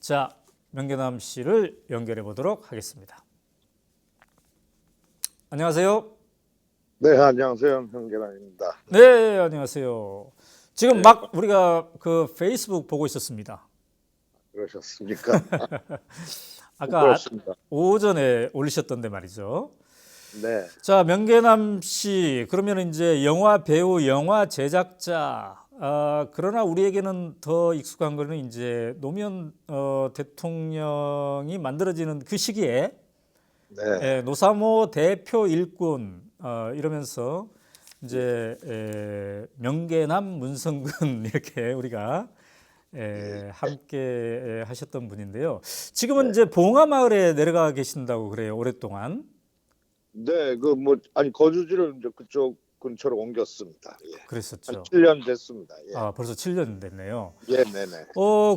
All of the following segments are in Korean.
자, 명계남 씨를 연결해 보도록 하겠습니다. 안녕하세요. 네, 안녕하세요. 현계란입니다. 네, 안녕하세요. 지금 네, 막 우리가 그 페이스북 보고 있었습니다. 그러셨습니까? 아까 부끄럽습니다. 오전에 올리셨던데 말이죠. 네, 자, 명계남 씨, 그러면 이제 영화 배우, 영화 제작자. 그러나 우리에게는 더 익숙한 거는 이제 노무현 대통령이 만들어지는 그 시기에 네, 노사모 대표 일꾼 이러면서 이제 명계남 문성근 이렇게 우리가 함께 하셨던 분인데요. 지금은 네. 이제 봉화마을에 내려가 계신다고 그래요. 오랫동안. 네, 아니, 거주지를 이제 그쪽 근처로 옮겼습니다. 예. 한 그랬었죠. 7년 됐습니다. 예. 벌써 7년 됐네요. 예, 네네.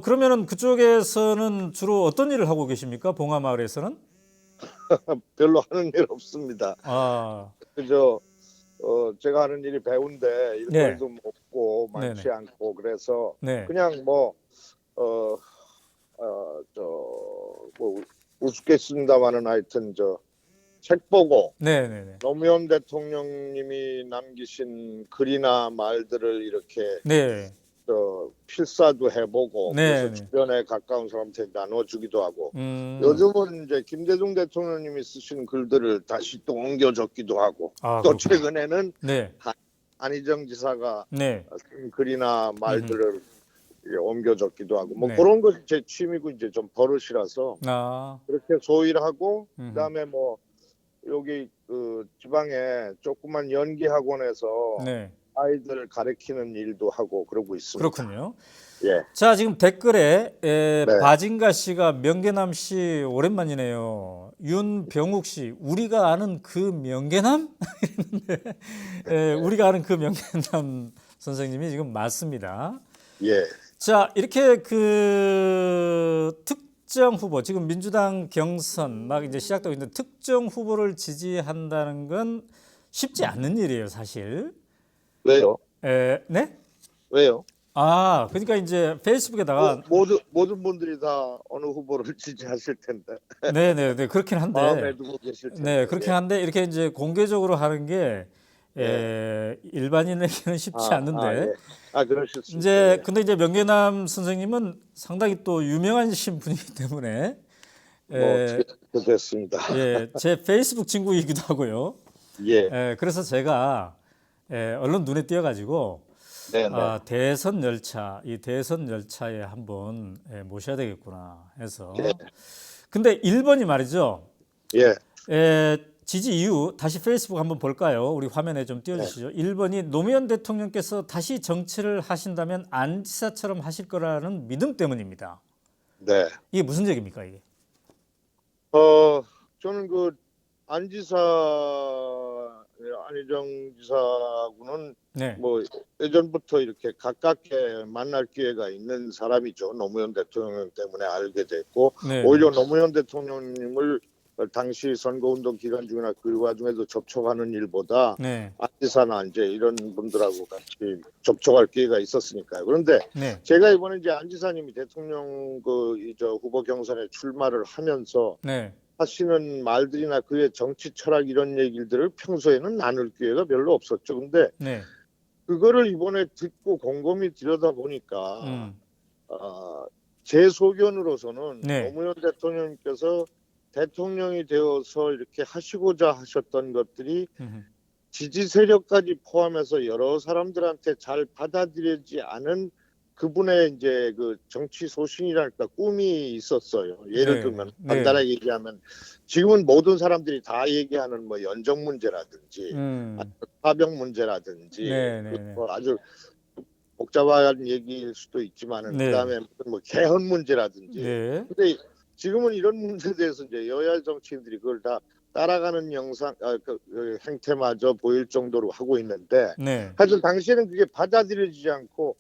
그러면은 그쪽에서는 주로 어떤 일을 하고 계십니까? 봉화마을에서는? 별로 하는 일 없습니다. 아, 그저, 제가 하는 일이 배우인데 네, 일거리도 없고 네네, 많지 않고 그래서 네, 그냥 우습겠습니다만은 하여튼 책 보고 네, 네, 네, 노무현 대통령님이 남기신 글이나 말들을 이렇게 네, 필사도 해보고 네, 그래서 네. 주변에 가까운 사람한테 나눠주기도 하고 음, 요즘은 이제 김대중 대통령님이 쓰신 글들을 다시 또 옮겨줬기도 하고 또 그렇군요. 최근에는 네, 안희정 지사가 네, 쓴 글이나 말들을 옮겨줬기도 하고 네. 그런 것이 제 취미고 이제 좀 버릇이라서 아, 그렇게 소일 하고 음, 그다음에 여기 그 지방에 조그만 연기 학원에서 네, 아이들 가르치는 일도 하고 그러고 있습니다. 그렇군요. 예, 자, 지금 댓글에 네, 바진가 씨가 명계남 씨 오랜만이네요. 윤병욱 씨, 우리가 아는 그 명계남? 우리가 아는 그 명계남 선생님이 지금 맞습니다. 예, 자, 이렇게 그 특정 후보, 지금 민주당 경선 막 이제 시작되고 있는 특정 후보를 지지한다는 건 쉽지 않는 일이에요, 사실. 왜요? 네? 왜요? 그러니까 이제 페이스북에다가 모든 분들이 다 어느 후보를 지지하실 텐데 네네네 그렇긴 한데 마음에 두고 계실 네 텐데. 그렇긴 예, 한데 이렇게 이제 공개적으로 하는 게 예, 일반인에게는 쉽지 않는데 예, 그러실 수 있죠. 이제 예, 근데 이제 명계남 선생님은 상당히 또 유명하신 분이기 때문에 에, 어떻게 됐습니다. 제 페이스북 친구이기도 하고요. 예, 그래서 제가 얼른 눈에 띄어가지고 네, 네, 이 대선 열차에 한번 모셔야 되겠구나 해서. 예, 근데 1번이 말이죠. 예, 지지 이유 다시 페이스북 한번 볼까요? 우리 화면에 좀 네, 띄워주시죠. 1번이 노무현 대통령께서 다시 정치를 하신다면 안 지사처럼 하실 거라는 믿음 때문입니다. 네. 이게 무슨 얘기입니까, 이게? 저는 안지사 안희정 지사하고는 네, 예전부터 이렇게 가깝게 만날 기회가 있는 사람이죠. 노무현 대통령 때문에 알게 됐고 네, 네, 오히려 노무현 대통령님을 당시 선거운동 기간 중이나 그 와중에도 접촉하는 일보다 네, 안지사나 이제 이런 분들하고 같이 접촉할 기회가 있었으니까요. 그런데 네, 제가 이번에 이제 안지사님이 대통령 후보 경선에 출마를 하면서 네, 하시는 말들이나 그의 정치 철학 이런 얘기들을 평소에는 나눌 기회가 별로 없었죠. 근데 네, 그거를 이번에 듣고 곰곰이 들여다보니까 음, 제 소견으로서는 네, 노무현 대통령께서 대통령이 되어서 이렇게 하시고자 하셨던 것들이 음, 지지 세력까지 포함해서 여러 사람들한테 잘 받아들여지지 않은 그분의 이제 그 정치 소신이랄까 꿈이 있었어요. 예를 네, 네, 들면 네, 간단하게 얘기하면 지금은 모든 사람들이 다 얘기하는 연정 문제라든지 파병 문제라든지 네, 네, 네, 아주 복잡한 얘기일 수도 있지만은 네, 그다음에 무슨 개헌 문제라든지 네, 근데 지금은 이런 문제에 대해서 이제 여야 정치인들이 그걸 다 따라가는 행태마저 보일 정도로 하고 있는데 네, 하여튼 당시에는 그게 받아들여지지 않고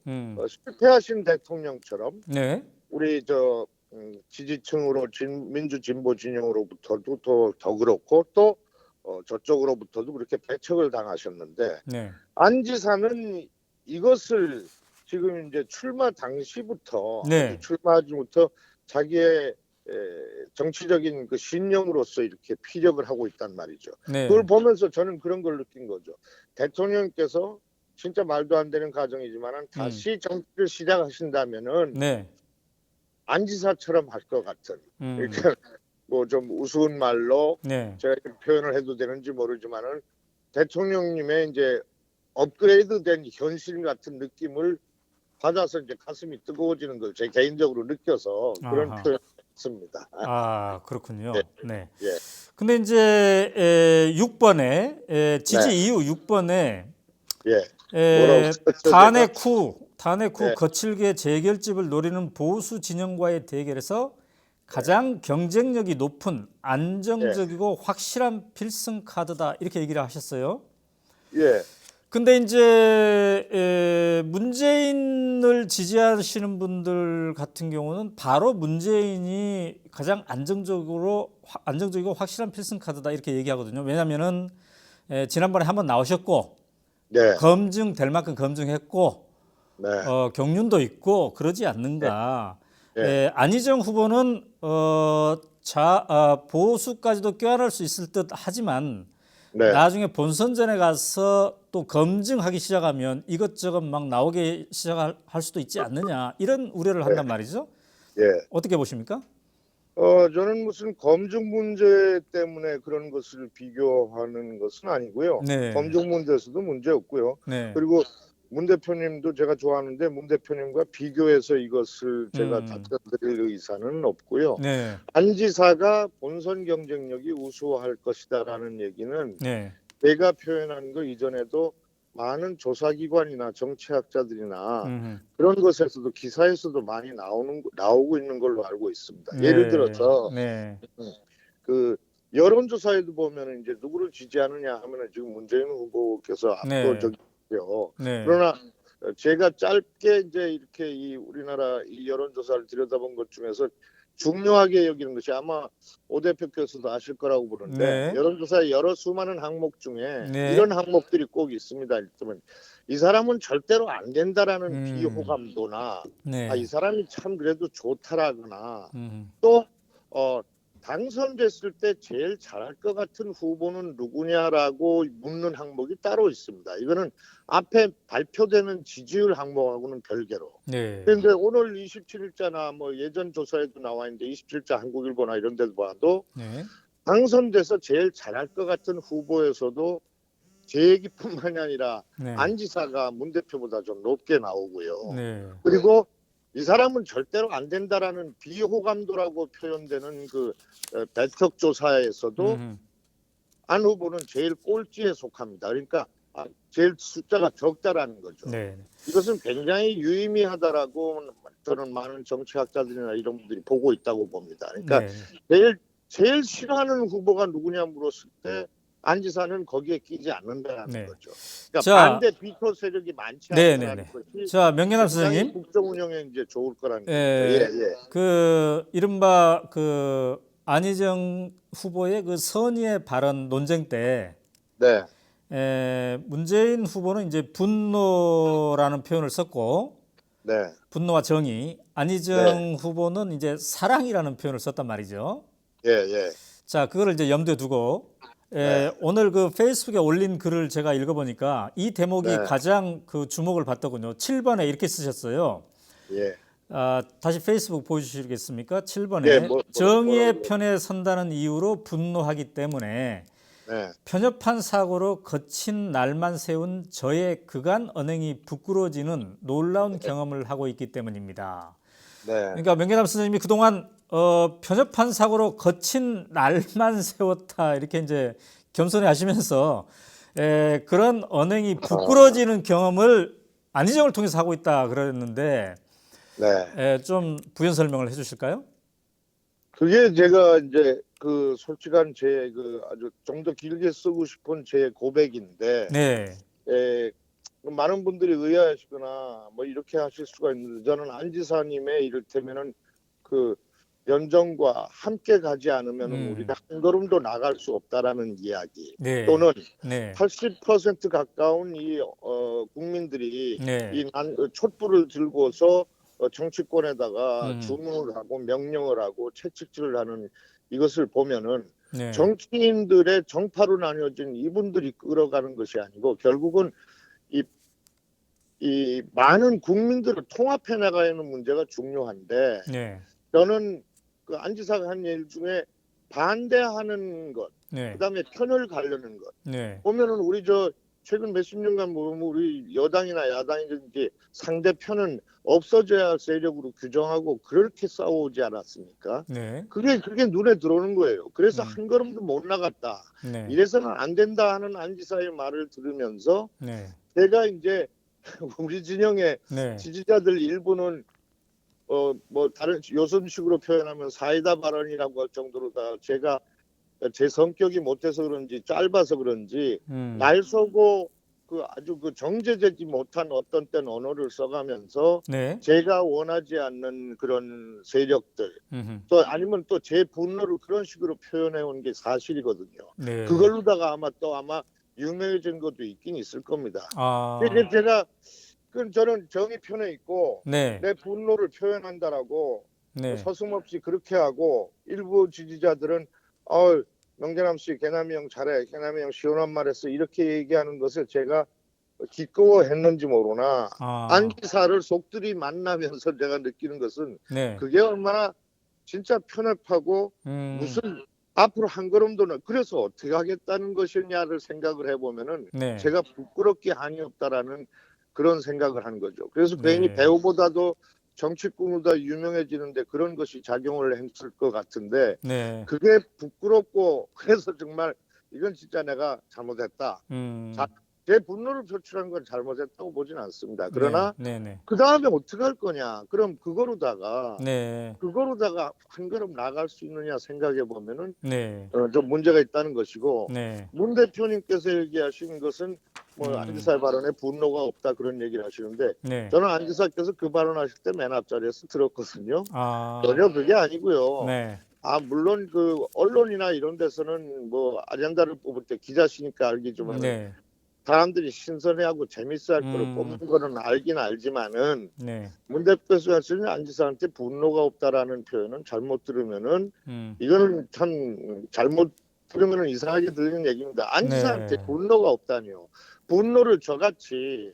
실패하신 대통령처럼 네, 우리 지지층으로 민주 진보 진영으로부터도 더 그렇고 또 저쪽으로부터도 그렇게 배척을 당하셨는데 네, 안 지사는 이것을 지금 이제 출마 당시부터 아주 네, 출마하지부터 자기의 정치적인 그 신념으로서 이렇게 피력을 하고 있단 말이죠. 네. 그걸 보면서 저는 그런 걸 느낀 거죠. 대통령께서 진짜 말도 안 되는 가정이지만 다시 정치를 시작하신다면은 네. 안지사처럼 할 것 같은. 음. 그러니까 뭐 좀 우스운 말로 네. 제가 이렇게 표현을 해도 되는지 모르지만은 대통령님의 이제 업그레이드된 현실 같은 느낌을 받아서 이제 가슴이 뜨거워지는 걸 제 개인적으로 느껴서 그런 아하. 표현을 했습니다. 그렇군요. 예, 네. 예, 근데 이제 6번에 지지 네, 이후 6번에 예. 뭐라고 썼죠, 제가? 탄핵 후 예, 거칠게 재결집을 노리는 보수 진영과의 대결에서 가장 경쟁력이 높은 예, 안정적이고 확실한 필승 카드다 이렇게 얘기를 하셨어요. 예, 근데 이제 문재인을 지지하시는 분들 같은 경우는 바로 문재인이 가장 안정적이고 확실한 필승 카드다 이렇게 얘기하거든요. 왜냐하면은 지난번에 한번 나오셨고 네, 검증될 만큼 검증했고 네, 경륜도 있고 그러지 예, 않는가. 예, 안희정 후보는 보수까지도 껴안을 수 있을 듯 하지만 네, 나중에 본선전에 가서 또 검증하기 시작하면 이것저것 막 나오게 시작할 수도 있지 않느냐 이런 우려를 한단 말이죠. 예. 어떻게 보십니까? 저는 무슨 검증 문제 때문에 그런 것을 비교하는 것은 아니고요. 네, 검증 문제에서도 문제 없고요. 네, 그리고 문 대표님도 제가 좋아하는데 문 대표님과 비교해서 이것을 제가 음, 답변드릴 의사는 없고요. 네, 안 지사가 본선 경쟁력이 우수할 것이다라는 얘기는 네, 내가 표현한 거 이전에도 많은 조사기관이나 정치학자들이나 음, 그런 것에서도 기사에서도 많이 나오고 있는 걸로 알고 있습니다. 예를 네, 들어서 네, 그 여론조사에도 보면 이제 누구를 지지하느냐 하면은 지금 문재인 후보께서 네, 압도적이고요. 네, 그러나 제가 짧게 이제 이렇게 이 우리나라 이 여론조사를 들여다본 것 중에서 중요하게 여기는 것이 아마 오 대표께서도 아실 거라고 보는데 네, 여론조사의 여러 수많은 항목 중에 네, 이런 항목들이 꼭 있습니다. 일단 이 사람은 절대로 안 된다라는 비호감도나 이 네, 사람이 참 그래도 좋다라거나 음, 또 당선됐을 때 제일 잘할 것 같은 후보는 누구냐라고 묻는 항목이 따로 있습니다. 이거는 앞에 발표되는 지지율 항목하고는 별개로. 네, 그런데 오늘 27일자나 뭐 예전 조사에도 나와 있는데 27자 한국일보나 이런 데도 봐도 네, 당선돼서 제일 잘할 것 같은 후보에서도 제 얘기뿐만이 아니라 네, 안 지사가 문 대표보다 좀 높게 나오고요. 네, 그리고 이 사람은 절대로 안 된다라는 비호감도라고 표현되는 그 배척 조사에서도 음, 안 후보는 제일 꼴찌에 속합니다. 그러니까 제일 숫자가 적다라는 거죠. 네, 이것은 굉장히 유의미하다라고 저는 많은 정치학자들이나 이런 분들이 보고 있다고 봅니다. 그러니까 네, 제일 싫어하는 후보가 누구냐 물었을 때 안지사는 거기에 끼지 않는다라는 네. 거죠. 그러니까 자, 반대 비토 세력이 많지 네, 네, 않다라는 네. 것이 자, 명예남 굉장히 선생님. 국정 운영에 이제 좋을 거라는 얘기죠. 예, 예. 그 이른바 그 안희정 후보의 그 선의의 발언 논쟁 때 네, 문재인 후보는 이제 분노라는 표현을 썼고 네, 분노와 정의, 네, 안희정 후보는 이제 사랑이라는 표현을 썼단 말이죠. 예, 예, 자, 그거를 이제 염두에 두고 네, 오늘 그 페이스북에 올린 글을 제가 읽어보니까 이 대목이 네, 가장 그 주목을 받더군요. 7번에 이렇게 쓰셨어요. 예, 다시 페이스북 보여주시겠습니까? 예, 7번에 뭐라고 정의의 그래요? 편에 선다는 이유로 분노하기 때문에 네, 편협한 사고로 거친 날만 세운 저의 그간 언행이 부끄러워지는 놀라운 경험을 하고 있기 때문입니다. 네, 그러니까 명계남 선생님이 그동안 편협한 사고로 거친 날만 세웠다 이렇게 이제 겸손히 하시면서 그런 언행이 부끄러워지는 경험을 안희정을 통해서 하고 있다 그랬는데 네. 좀 부연 설명을 해주실까요? 그게 제가 이제 그 솔직한 제 그 아주 좀 더 길게 쓰고 싶은 제 고백인데, 네, 많은 분들이 의아하시거나 뭐 이렇게 하실 수가 있는데 저는 안 지사님의 이를테면은 그 연정과 함께 가지 않으면 우리가 한 걸음도 나갈 수 없다라는 이야기 네, 또는 네, 80% 가까운 이 국민들이 네, 이 촛불을 들고서 정치권에다가 음. 주문을 하고 명령을 하고 채찍질을 하는 이것을 보면은 네. 정치인들의 정파로 나뉘어진 이분들이 끌어가는 것이 아니고 결국은 이, 이 많은 국민들을 통합해 나가는 문제가 중요한데 네. 저는 그 안지사가 한 일 중에 반대하는 것, 네. 그다음에 편을 가르는 것 네. 보면은 우리 최근 몇십 년간 보면 우리 여당이나 야당이든지 상대편은 없어져야 할 세력으로 규정하고 그렇게 싸워오지 않았습니까? 네. 그게 눈에 들어오는 거예요. 그래서 음. 한 걸음도 못 나갔다. 네. 이래서는 안 된다 하는 안지사의 말을 들으면서 네. 제가 이제 우리 진영의 네. 지지자들 일부는 뭐 다른 요즘식으로 표현하면 사이다 발언이라고 할 정도로 다 제가 제 성격이 못해서 그런지 짧아서 그런지 날 서고 그 아주 그 정제되지 못한 어떤 땐 언어를 써가면서 네. 제가 원하지 않는 그런 세력들 음흠. 또 아니면 또 제 분노를 그런 식으로 표현해 온 게 사실이거든요. 네. 그걸로다가 아마 유명해진 것도 있긴 있을 겁니다. 아. 근데 제가 저는 정의 편에 있고 네. 내 분노를 표현한다라고 네. 서슴없이 그렇게 하고 일부 지지자들은 명재남 씨 개남이 형 잘해, 개남이 형 시원한 말 했어 이렇게 얘기하는 것을 제가 기꺼워했는지 모르나 아. 안기사를 속들이 만나면서 제가 느끼는 것은 네. 그게 얼마나 진짜 편협하고 무슨 앞으로 한 걸음도 그래서 어떻게 하겠다는 것이냐를 생각을 해보면은 네. 제가 부끄럽게 한이 없다라는 그런 생각을 한 거죠. 그래서 네. 괜히 배우보다도 정치꾼보다 유명해지는데 그런 것이 작용을 했을 것 같은데 네. 그게 부끄럽고 그래서 정말 이건 진짜 내가 잘못했다. 제 분노를 표출한 건 잘못했다고 보진 않습니다. 그러나 네. 네. 그 다음에 어떻게 할 거냐? 그럼 그거로다가 네. 한 걸음 나갈 수 있느냐 생각해 보면은 네. 좀 문제가 있다는 것이고 네. 문 대표님께서 얘기하시는 것은 뭐 음. 안지사 발언에 분노가 없다 그런 얘기를 하시는데 네. 저는 안지사께서 그 발언하실 때 맨 앞자리에서 들었거든요. 아. 전혀 그게 아니고요. 네. 물론 그 언론이나 이런 데서는 뭐 아젠다를 뽑을 때 기자시니까 알겠지만 네. 사람들이 신선해하고 재밌어할 거를 뽑는 거는 알긴 알지만은 네. 문 대표께서는 안지사한테 분노가 없다라는 표현은 잘못 들으면은 음. 이거는 참 잘못 들으면은 이상하게 들리는 얘기입니다. 안지사한테 네. 분노가 없다니요. 분노를 저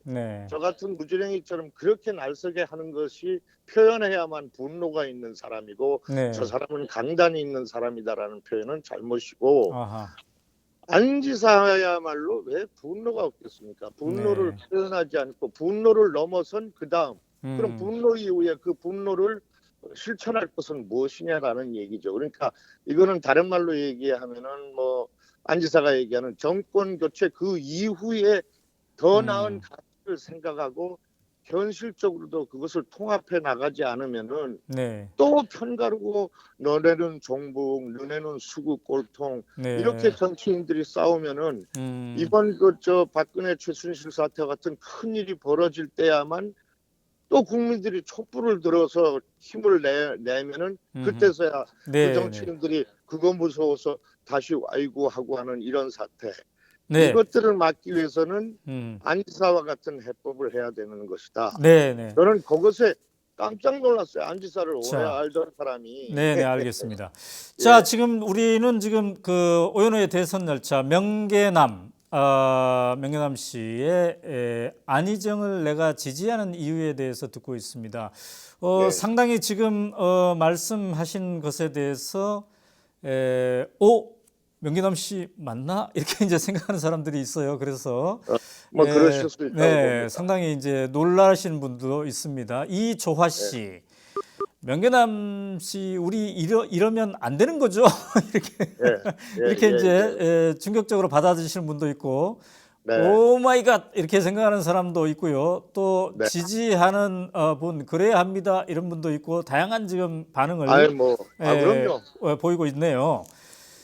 네. 같은 무지랭이처럼 그렇게 날서게 하는 것이 표현해야만 분노가 있는 사람이고 네. 저 사람은 강단이 있는 사람이다라는 표현은 잘못이고 아하. 안지사야말로 왜 분노가 없겠습니까? 분노를 네. 표현하지 않고 분노를 넘어선 그다음 그럼 음. 분노 이후에 그 분노를 실천할 것은 무엇이냐라는 얘기죠. 그러니까 이거는 다른 말로 얘기하면은 뭐 안지사가 얘기하는 정권 교체 그 이후에 더 나은 가치를 생각하고 현실적으로도 그것을 통합해 나가지 않으면은 네. 또 편가르고 너네는 종북, 너네는 수구 꼴통 네. 이렇게 정치인들이 싸우면은 이번 박근혜 최순실 사태 같은 큰 일이 벌어질 때야만 또 국민들이 촛불을 들어서 힘을 내면은 그때서야 네. 그 정치인들이 그거 무서워서 다시 아이고 하고 하는 이런 사태 네. 이것들을 막기 위해서는 안지사와 같은 해법을 해야 되는 것이다. 네. 네. 저는 그것에 깜짝 놀랐어요. 안지사를 오래 자. 알던 사람이. 네, 알겠습니다. 예. 자, 지금 우리는 지금 그 오연호의 대선 열차 명계남 씨의 안희정을 내가 지지하는 이유에 대해서 듣고 있습니다. 네. 상당히 지금 말씀하신 것에 대해서 명계남 씨 맞나? 이렇게 이제 생각하는 사람들이 있어요. 그래서 뭐 그러실 수 있다고 봅니다. 상당히 이제 놀라신 분도 있습니다. 이조화 씨. 명계남 씨, 우리 이러면 안 되는 거죠? 이렇게 이제 충격적으로 받아들이시는 분도 있고, 오 마이 갓 이렇게 생각하는 사람도 있고요. 또 지지하는 분 그래야 합니다 이런 분도 있고 다양한 지금 반응을 그럼요. 보이고 있네요.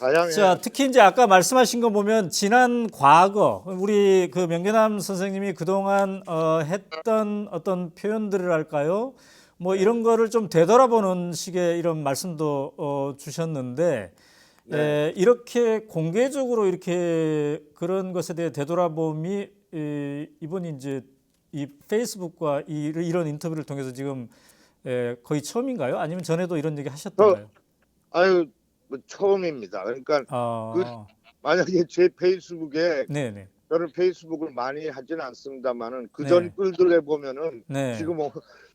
다양해요. 자, 특히 이제 아까 말씀하신 거 보면 지난 과거 우리 그 명계남 선생님이 그동안 했던 어떤 표현들을 할까요? 뭐 이런 거를 좀 되돌아보는 식의 이런 말씀도 주셨는데 이렇게 공개적으로 이렇게 그런 것에 대해 되돌아봄이 이번이 이제 이 페이스북과 이런 인터뷰를 통해서 지금 거의 처음인가요? 아니면 전에도 이런 얘기 하셨던가요? 아유, 뭐 처음입니다. 그러니까 그 아, 만약에 제 페이스북에 네네. 저는 페이스북을 많이 하지는 않습니다만은 그전 네. 글들에 보면은 네. 지금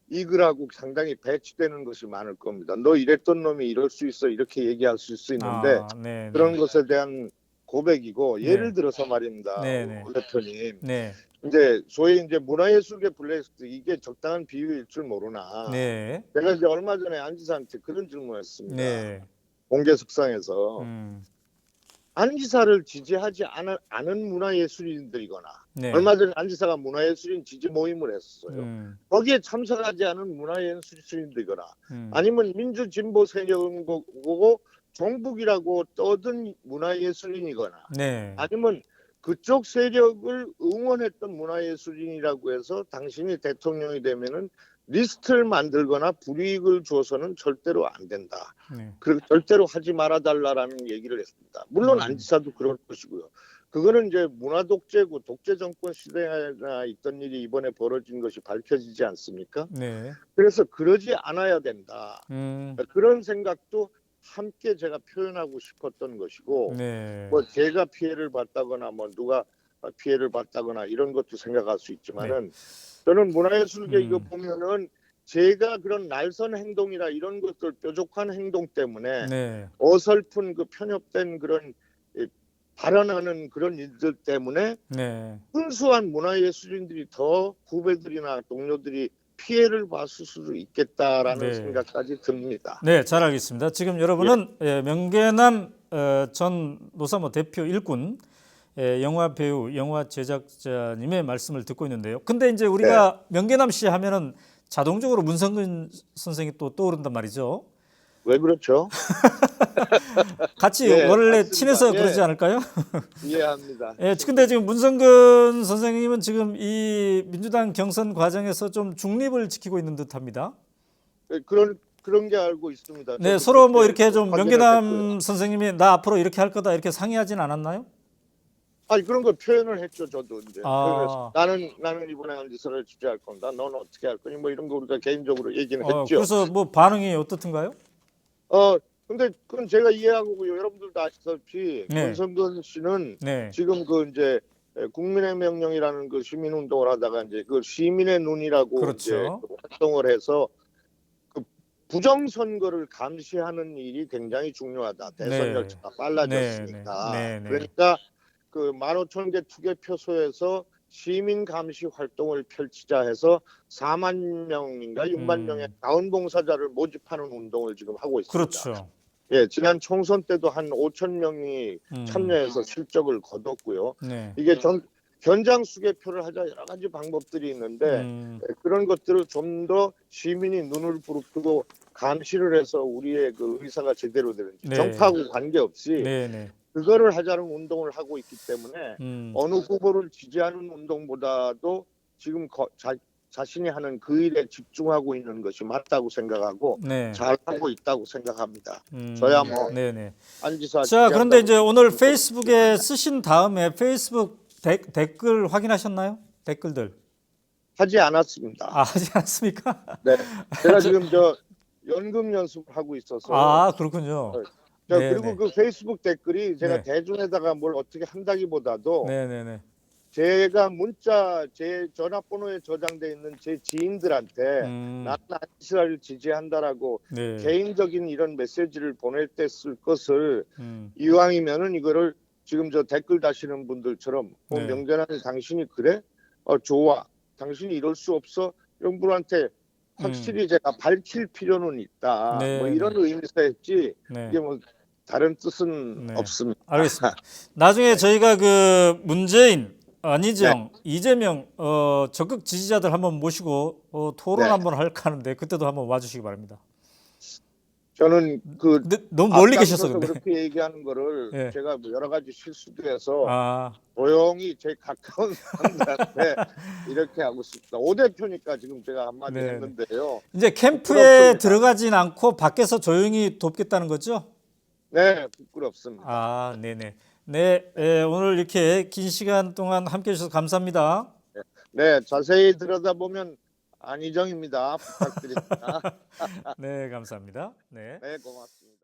이 글하고 상당히 배치되는 것이 많을 겁니다. 너 이랬던 놈이 이럴 수 있어 이렇게 얘기할 수 있는데 아, 네네. 그런 것에 대한 고백이고 예를 네. 들어서 말입니다, 네네. 오 대표님. 네. 이제 소위 이제 문화예술계 블랙리스트 이게 적당한 비유일 줄 모르나 네. 제가 이제 얼마 전에 안지사한테 그런 질문했습니다. 네. 공개석상에서 음. 안지사를 지지하지 않은 문화예술인들이거나 네. 얼마 전에 안지사가 문화예술인 지지 모임을 했어요. 음. 거기에 참석하지 않은 문화예술인들이거나 음. 아니면 민주진보 세력을 보고 종북이라고 떠든 문화예술인이거나 네. 아니면 그쪽 세력을 응원했던 문화예술인이라고 해서 당신이 대통령이 되면은 리스트를 만들거나 불이익을 줘서는 절대로 안 된다. 네. 그 절대로 하지 말아달라라는 얘기를 했습니다. 물론 안지사도 그럴 것이고요. 그거는 이제 문화 독재고 독재 정권 시대나 있던 일이 이번에 벌어진 것이 밝혀지지 않습니까? 네. 그래서 그러지 않아야 된다. 음. 그런 생각도 함께 제가 표현하고 싶었던 것이고 네. 뭐 제가 피해를 봤다거나 뭐 누가 피해를 봤다거나 이런 것도 생각할 수 있지만은 저는 문화예술계 이거 보면은 제가 그런 날선 행동이나 이런 것들 뾰족한 행동 때문에 네. 어설픈 그 편협된 그런 발언하는 그런 일들 때문에 네. 순수한 문화예술인들이 더 후배들이나 동료들이 피해를 봤을 수도 있겠다라는 네. 생각까지 듭니다. 네, 잘 알겠습니다. 지금 여러분은 명계남 전 노사모 대표 일꾼 영화 배우, 영화 제작자님의 말씀을 듣고 있는데요. 근데 이제 우리가 명계남 씨 하면은 자동적으로 문성근 선생이 또 떠오른단 말이죠. 왜 그렇죠? 같이 예, 원래 맞습니다. 친해서 예. 그러지 않을까요? 이해합니다. 예, 근데 지금 문성근 선생님은 지금 이 민주당 경선 과정에서 좀 중립을 지키고 있는 듯합니다. 그런 게 알고 있습니다. 네, 저도 서로 뭐 그렇게 이렇게 좀 확인을 했고요. 명계남 선생님이 나 앞으로 이렇게 할 거다 이렇게 상의하진 않았나요? 아니 그런 걸 표현을 했죠. 저도 이제 아. 표현해서 나는 이번에 안지사를 지지할 건다. 넌 어떻게 할 거니? 뭐 이런 거 우리가 개인적으로 얘기는 했죠. 그래서 뭐 반응이 어떻든가요? 근데 그건 제가 이해하고 여러분들도 아시다시피 네. 문성근 씨는 네. 지금 그 이제 국민의 명령이라는 그 시민 운동을 하다가 이제 그 시민의 눈이라고 그렇죠. 이제 그 활동을 해서 그 부정 선거를 감시하는 일이 굉장히 중요하다. 대선 네. 열차가 빨라졌으니까. 네, 네. 네. 그러니까 그 15,000개 투개표소에서 시민 감시 활동을 펼치자 해서 4만 명인가 6만 명의 자원봉사자를 모집하는 운동을 지금 하고 있습니다. 그렇죠. 예, 지난 총선 때도 한 5천 명이 참여해서 실적을 거뒀고요. 네. 이게 현장 수개표를 하자 여러 가지 방법들이 있는데 그런 것들을 좀 더 시민이 눈을 부릅뜨고 감시를 해서 우리의 그 의사가 제대로 되는지 네. 정파하고 관계없이 네, 네. 그거를 하자는 운동을 하고 있기 때문에 어느 후보를 지지하는 운동보다도 지금 자신이 하는 그 일에 집중하고 있는 것이 맞다고 생각하고 네. 잘 하고 있다고 생각합니다. 저야 뭐 네, 네. 안지사 자, 그런데 지지한다고 이제 오늘 페이스북에 쓰신 다음에 페이스북 댓글 확인하셨나요? 댓글들. 하지 않았습니다. 하지 않았습니까? 네, 제가 지금 연금 연습을 하고 있어서 그렇군요. 그리고 네. 그 페이스북 댓글이 제가 네. 대중에다가 뭘 어떻게 한다기보다도 네, 네, 네. 제가 문자 제 전화번호에 저장돼 있는 제 지인들한테 나는 안지사를 지지한다라고 네. 개인적인 이런 메시지를 보낼 때 쓸 것을 이왕이면은 이거를 지금 댓글 다시는 분들처럼 네. 명재남이 당신이 그래? 좋아. 당신이 이럴 수 없어? 이런 분한테 확실히 제가 밝힐 필요는 있다. 네, 뭐 이런 네. 의미에서 했지 네. 이게 뭐 다른 뜻은 네. 없습니다. 알겠습니다. 나중에 저희가 그 문재인, 안희정, 이재명 적극 지지자들 한번 모시고 토론 네. 한번 할까 하는데 그때도 한번 와주시기 바랍니다. 저는 근데 너무 멀리 계셔서 앞장서서 근데. 그렇게 얘기하는 거를 네. 제가 뭐 여러 가지 실수도 해서 아, 조용히 제 가까운 사람들한테 이렇게 하고 싶다. 오 대표니까 지금 제가 한마디 네. 했는데요. 이제 캠프에 부끄럽습니다. 들어가진 않고 밖에서 조용히 돕겠다는 거죠? 네, 부끄럽습니다. 네네. 네, 오늘 이렇게 긴 시간 동안 함께 해주셔서 감사합니다. 네, 자세히 들여다보면 안희정입니다. 부탁드립니다. 네, 감사합니다. 네. 네, 고맙습니다.